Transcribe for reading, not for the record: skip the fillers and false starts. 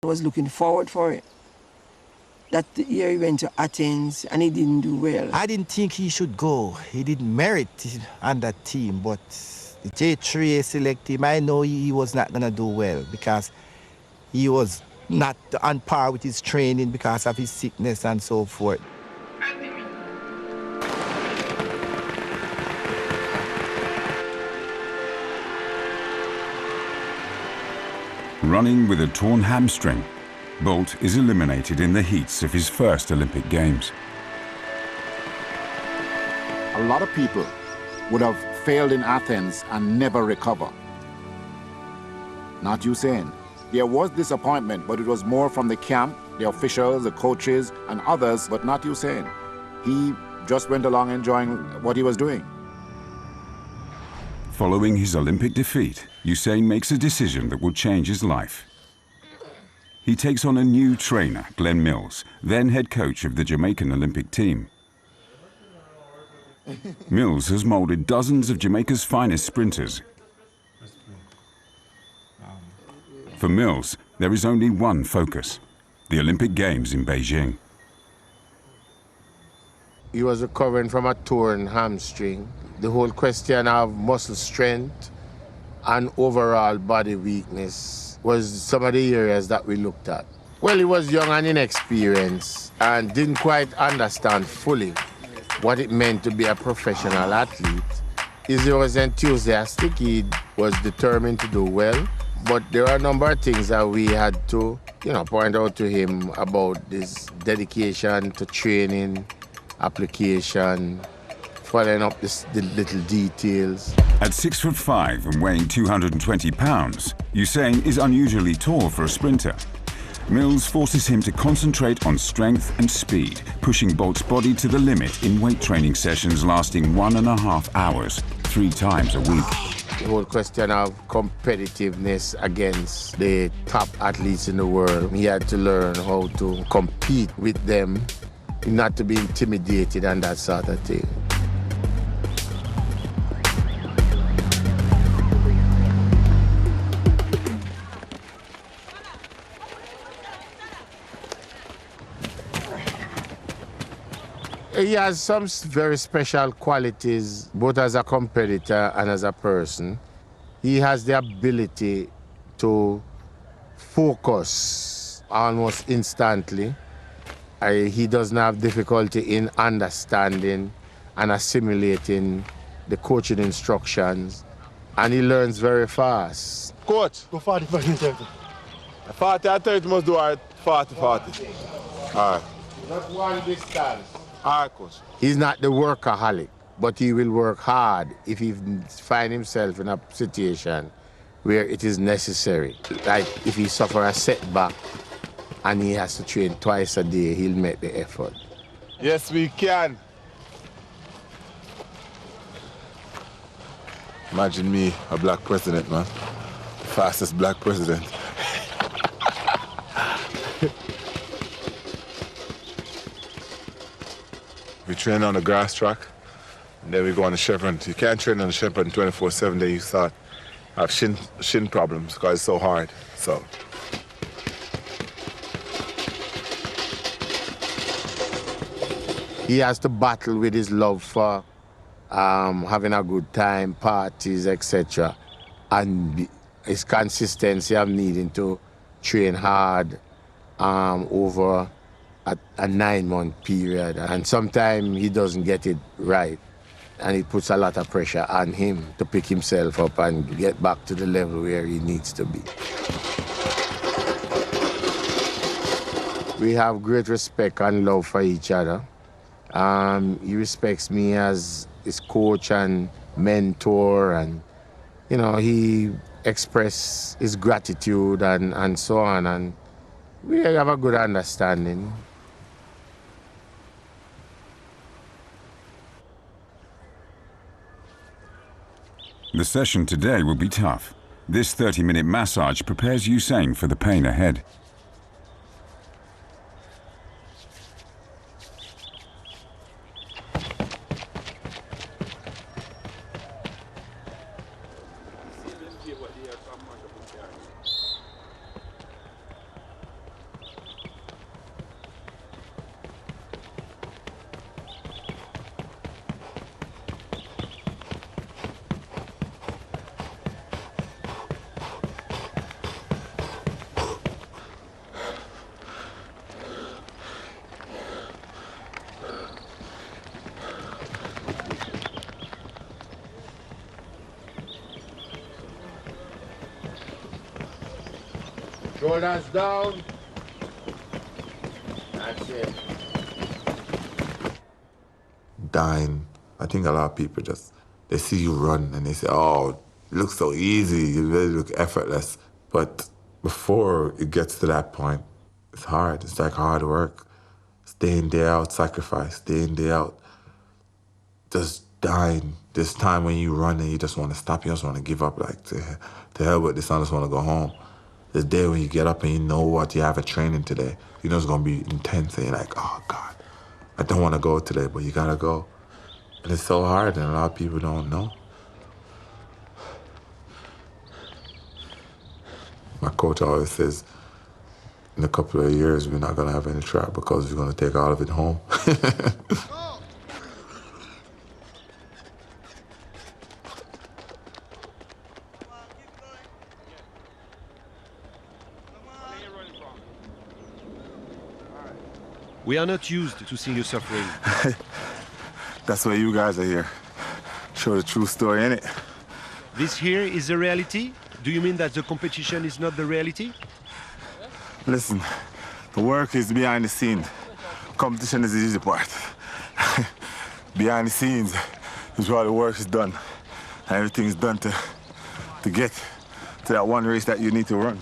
was looking forward for it. That year he went to Athens and he didn't do well. I didn't think he should go. He didn't merit on that team, but the J3A select him. I know he was not going to do well because he was not on par with his training because of his sickness and so forth. Running with a torn hamstring, Bolt is eliminated in the heats of his first Olympic Games. A lot of people would have failed in Athens and never recover. Not Ussain. There was disappointment, but it was more from the camp, the officials, the coaches, and others, but not Ussain. He just went along enjoying what he was doing. Following his Olympic defeat, Ussain makes a decision that will change his life. He takes on a new trainer, Glenn Mills, then head coach of the Jamaican Olympic team. Mills has molded dozens of Jamaica's finest sprinters. For Mills, there is only one focus: the Olympic Games in Beijing. He was recovering from a torn hamstring. The whole question of muscle strength and overall body weakness was some of the areas that we looked at. Well, he was young and inexperienced and didn't quite understand fully what it meant to be a professional athlete. He was enthusiastic, he was determined to do well, but there are a number of things that we had to, point out to him about this dedication to training, application, following up the little details. At 6'5" and weighing 220 pounds, Ussain is unusually tall for a sprinter. Mills forces him to concentrate on strength and speed, pushing Bolt's body to the limit in weight training sessions lasting 1.5 hours, 3 times a week. The whole question of competitiveness against the top athletes in the world, he had to learn how to compete with them, not to be intimidated and that sort of thing. He has some very special qualities, both as a competitor and as a person. He has the ability to focus almost instantly. He doesn't have difficulty in understanding and assimilating the coaching instructions, and he learns very fast. Coach, go 40, 30. 40 and 30 must do our 40, 40. All right. Not one distance. All right, coach. He's not the workaholic, but he will work hard if he finds himself in a situation where it is necessary. Like if he suffers a setback and he has to train twice a day, he'll make the effort. Yes, we can. Imagine me, a black president, man. Fastest black president. We train on the grass track, and then we go on the chevron. You can't train on the chevron 24/7, then you start have shin problems because it's so hard. So. He has to battle with his love for having a good time, parties, etc. And his consistency of needing to train hard over a 9-month period. And sometimes he doesn't get it right. And it puts a lot of pressure on him to pick himself up and get back to the level where he needs to be. We have great respect and love for each other. He respects me as his coach and mentor, and he expresses his gratitude and so on, and we have a good understanding. The session today will be tough. This 30-minute massage prepares Ussain for the pain ahead. Shoulders down. That's it. Dying. I think a lot of people just, they see you run and they say, oh, it looks so easy, you really look effortless. But before it gets to that point, it's hard. It's like hard work. It's day in, day out, sacrifice, day in, day out. Just dying. This time when you run and you just want to stop, you just want to give up, like, to hell with this, I just want to go home. This day when you get up and you know what, you have a training today, you know it's going to be intense and you're like, oh God, I don't want to go today, but you got to go. And it's so hard and a lot of people don't know. My coach always says, in a couple of years, we're not going to have any track because we're going to take all of it home. We are not used to seeing you suffering. That's why you guys are here. Show the true story, innit? This here is the reality? Do you mean that the competition is not the reality? Listen, the work is behind the scenes. Competition is the easy part. Behind the scenes is where the work is done. And everything is done to get to that one race that you need to run.